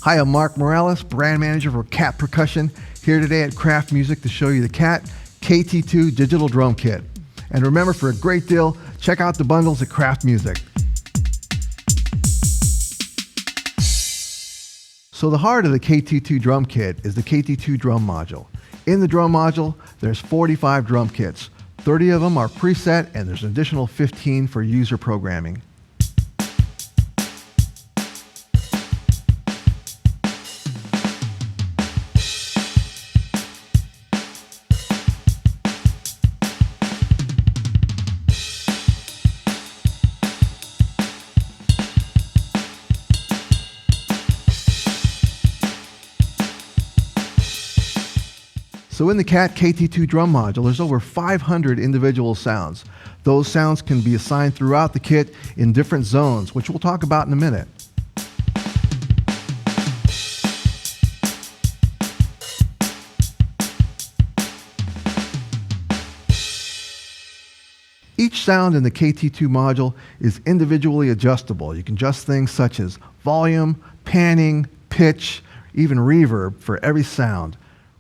Hi, I'm Mark Moralez, brand manager for Cat Percussion, here today at Kraft Music to show you the Cat KT2 digital drum kit. And remember, for a great deal, check out the bundles at Kraft Music. So the heart of the KT2 drum kit is the KT2 drum module. In the drum module, there's 45 drum kits. 30 of them are preset, and there's an additional 15 for user programming. So in the Cat KT2 drum module, there's over 500 individual sounds. Those sounds can be assigned throughout the kit in different zones, which we'll talk about in a minute. Each sound in the KT2 module is individually adjustable. You can adjust things such as volume, panning, pitch, even reverb for every sound.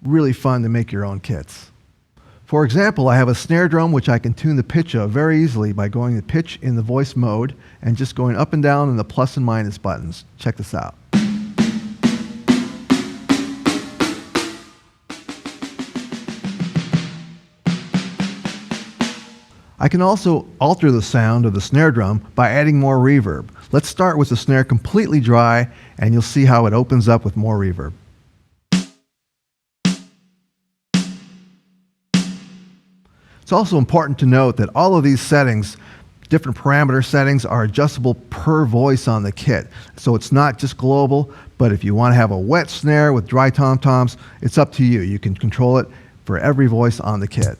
Really fun to make your own kits. For example, I have a snare drum which I can tune the pitch of very easily by going to pitch in the voice mode and just going up and down in the plus and minus buttons. Check this out. I can also alter the sound of the snare drum by adding more reverb. Let's start with the snare completely dry, and you'll see how it opens up with more reverb. It's also important to note that all of these settings, different parameter settings, are adjustable per voice on the kit. So it's not just global, but if you want to have a wet snare with dry tom-toms, it's up to you. You can control it for every voice on the kit.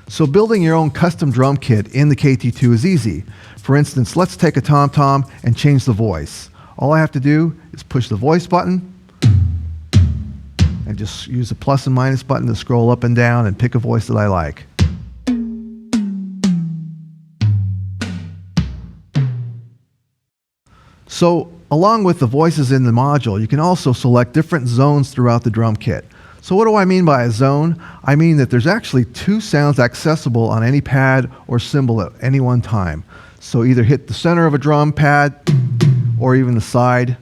So building your own custom drum kit in the KT2 is easy. For instance, let's take a tom-tom and change the voice. All I have to do is push the voice button and just use the plus and minus button to scroll up and down and pick a voice that I like. So along with the voices in the module, you can also select different zones throughout the drum kit. So what do I mean by a zone? I mean that there's actually 2 sounds accessible on any pad or cymbal at any one time. So either hit the center of a drum pad or even the side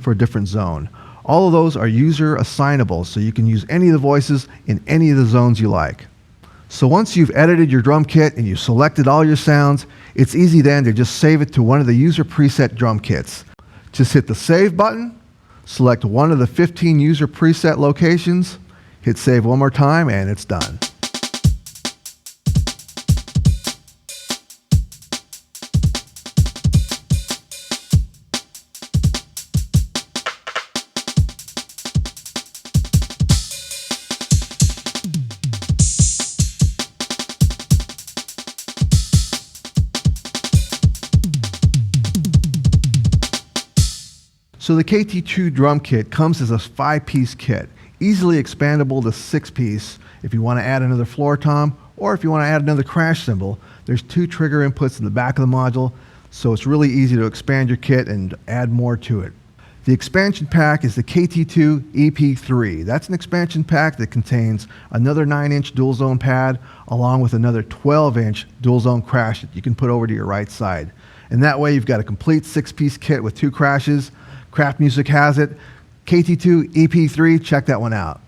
for a different zone. All of those are user assignable, so you can use any of the voices in any of the zones you like. So once you've edited your drum kit and you've selected all your sounds, it's easy then to just save it to one of the user preset drum kits. Just hit the save button, select one of the 15 user preset locations, hit save one more time, and it's done. So the KT2 drum kit comes as a 5-piece kit, easily expandable to 6-piece if you want to add another floor tom, or if you want to add another crash cymbal. There's 2 trigger inputs in the back of the module, so it's really easy to expand your kit and add more to it. The expansion pack is the KT2 EP3. That's an expansion pack that contains another 9-inch dual zone pad along with another 12-inch dual zone crash that you can put over to your right side. And that way you've got a complete 6-piece kit with 2 crashes. Kraft Music has it. KT2 EP3, check that one out.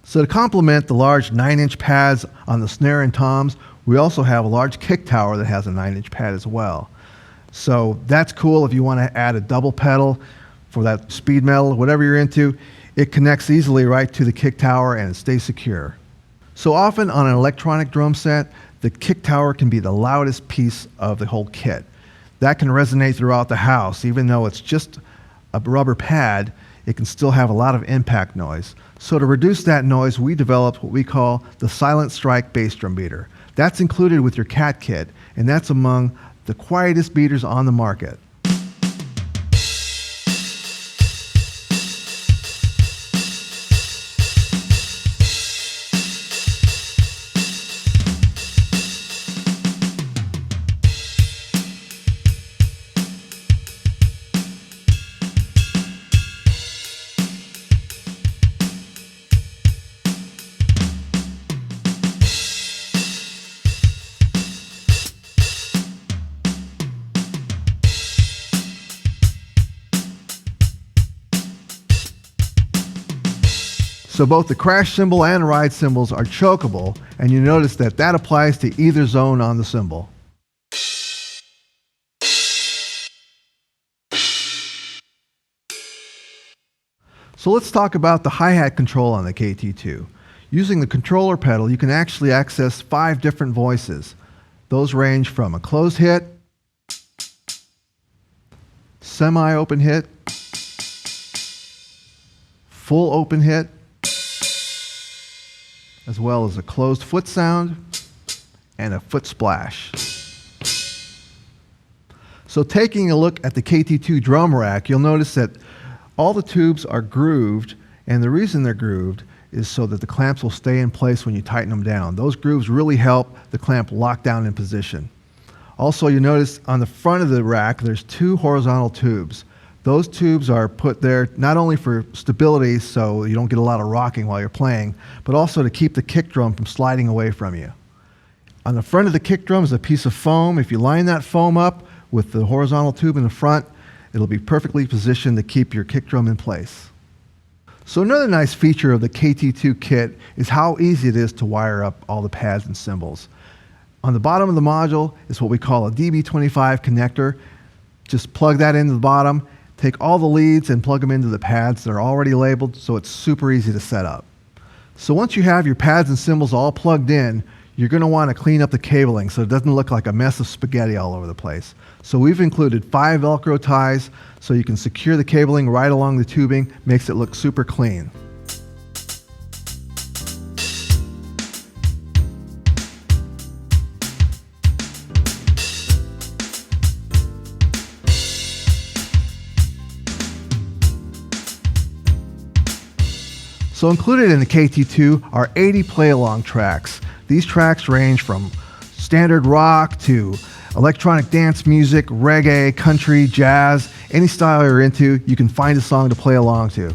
So to complement the large 9-inch pads on the snare and toms, we also have a large kick tower that has a 9-inch pad as well. So that's cool if you want to add a double pedal for that speed metal, whatever you're into. It connects easily right to the kick tower and it stays secure. So often on an electronic drum set, the kick tower can be the loudest piece of the whole kit. That can resonate throughout the house, even though it's just a rubber pad, it can still have a lot of impact noise. So to reduce that noise, we developed what we call the Silent Strike bass drum beater. That's included with your Cat kit, and that's among the quietest beaters on the market. So both the crash cymbal and ride cymbals are chokeable, and you notice that that applies to either zone on the cymbal. So let's talk about the hi-hat control on the KT2. Using the controller pedal, you can actually access 5 different voices. Those range from a closed hit, semi-open hit, full open hit, as well as a closed foot sound and a foot splash. So taking a look at the KT2 drum rack, you'll notice that all the tubes are grooved, and the reason they're grooved is so that the clamps will stay in place when you tighten them down. Those grooves really help the clamp lock down in position. Also, you notice on the front of the rack, there's 2 horizontal tubes. Those tubes are put there not only for stability, so you don't get a lot of rocking while you're playing, but also to keep the kick drum from sliding away from you. On the front of the kick drum is a piece of foam. If you line that foam up with the horizontal tube in the front, it'll be perfectly positioned to keep your kick drum in place. So another nice feature of the KT2 kit is how easy it is to wire up all the pads and cymbals. On the bottom of the module is what we call a DB25 connector. Just plug that into the bottom, take all the leads and plug them into the pads. They're already labeled, so it's super easy to set up. So once you have your pads and cymbals all plugged in, you're going to want to clean up the cabling so it doesn't look like a mess of spaghetti all over the place. So we've included 5 Velcro ties so you can secure the cabling right along the tubing, makes it look super clean. So included in the KT2 are 80 play-along tracks. These tracks range from standard rock to electronic dance music, reggae, country, jazz, any style you're into, you can find a song to play along to.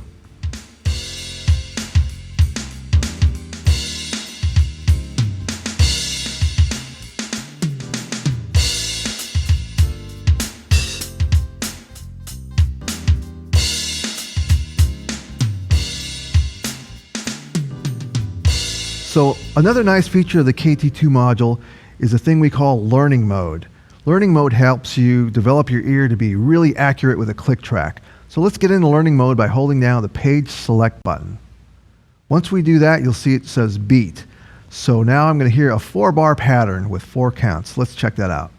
So another nice feature of the KT2 module is a thing we call learning mode. Learning mode helps you develop your ear to be really accurate with a click track. So let's get into learning mode by holding down the page select button. Once we do that, you'll see it says beat. So now I'm going to hear a 4-bar pattern with 4 counts. Let's check that out.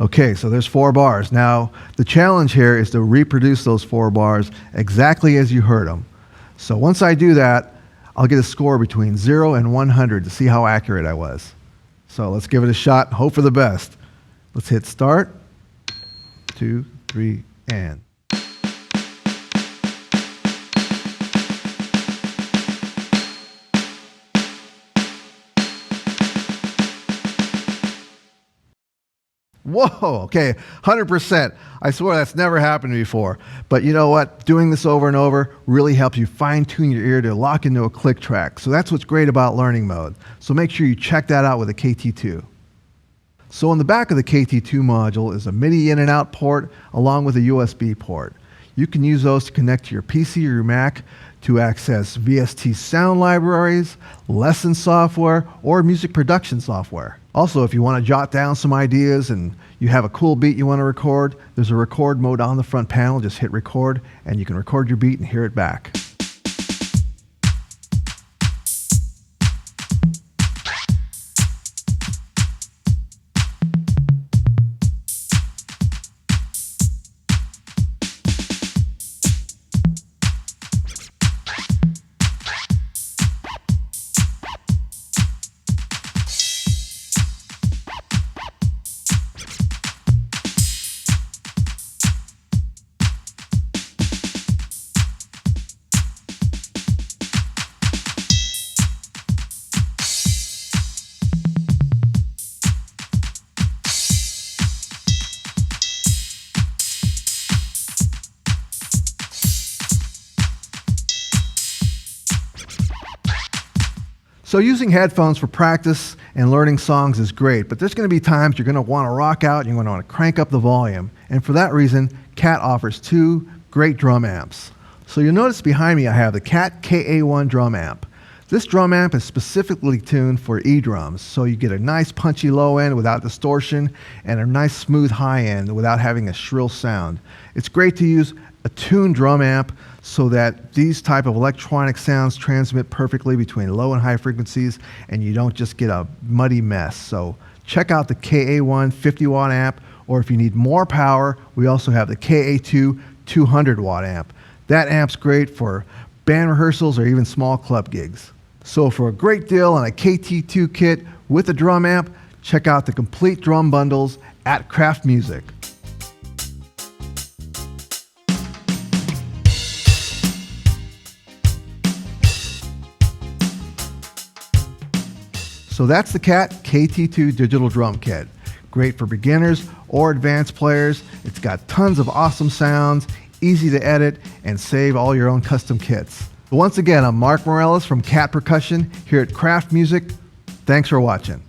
Okay, so there's 4 bars. Now, the challenge here is to reproduce those 4 bars exactly as you heard them. So once I do that, I'll get a score between 0 and 100 to see how accurate I was. So let's give it a shot and hope for the best. Let's hit start, 2, 3, and. Whoa, okay, 100%. I swear that's never happened before. But you know what? Doing this over and over really helps you fine-tune your ear to lock into a click track. So that's what's great about learning mode. So make sure you check that out with a KT2. So on the back of the KT2 module is a MIDI in and out port along with a USB port. You can use those to connect to your PC or your Mac to access VST sound libraries, lesson software, or music production software. Also, if you want to jot down some ideas and you have a cool beat you want to record, there's a record mode on the front panel. Just hit record and you can record your beat and hear it back. So using headphones for practice and learning songs is great, but there's going to be times you're going to want to rock out and you're going to want to crank up the volume. And for that reason, KAT offers two great drum amps. So you'll notice behind me I have the KAT KA1 drum amp. This drum amp is specifically tuned for E-drums, so you get a nice punchy low end without distortion and a nice smooth high end without having a shrill sound. It's great to use a tuned drum amp so that these type of electronic sounds transmit perfectly between low and high frequencies and you don't just get a muddy mess. So check out the KA1 50 watt amp, or if you need more power, we also have the KA2 200 watt amp. That amp's great for band rehearsals or even small club gigs. So for a great deal on a KT2 kit with a drum amp, check out the complete drum bundles at Kraft Music. So that's the KAT KT2 digital drum kit. Great for beginners or advanced players. It's got tons of awesome sounds, easy to edit, and save all your own custom kits. Once again, I'm Mark Moralez from KAT Percussion here at Kraft Music. Thanks for watching.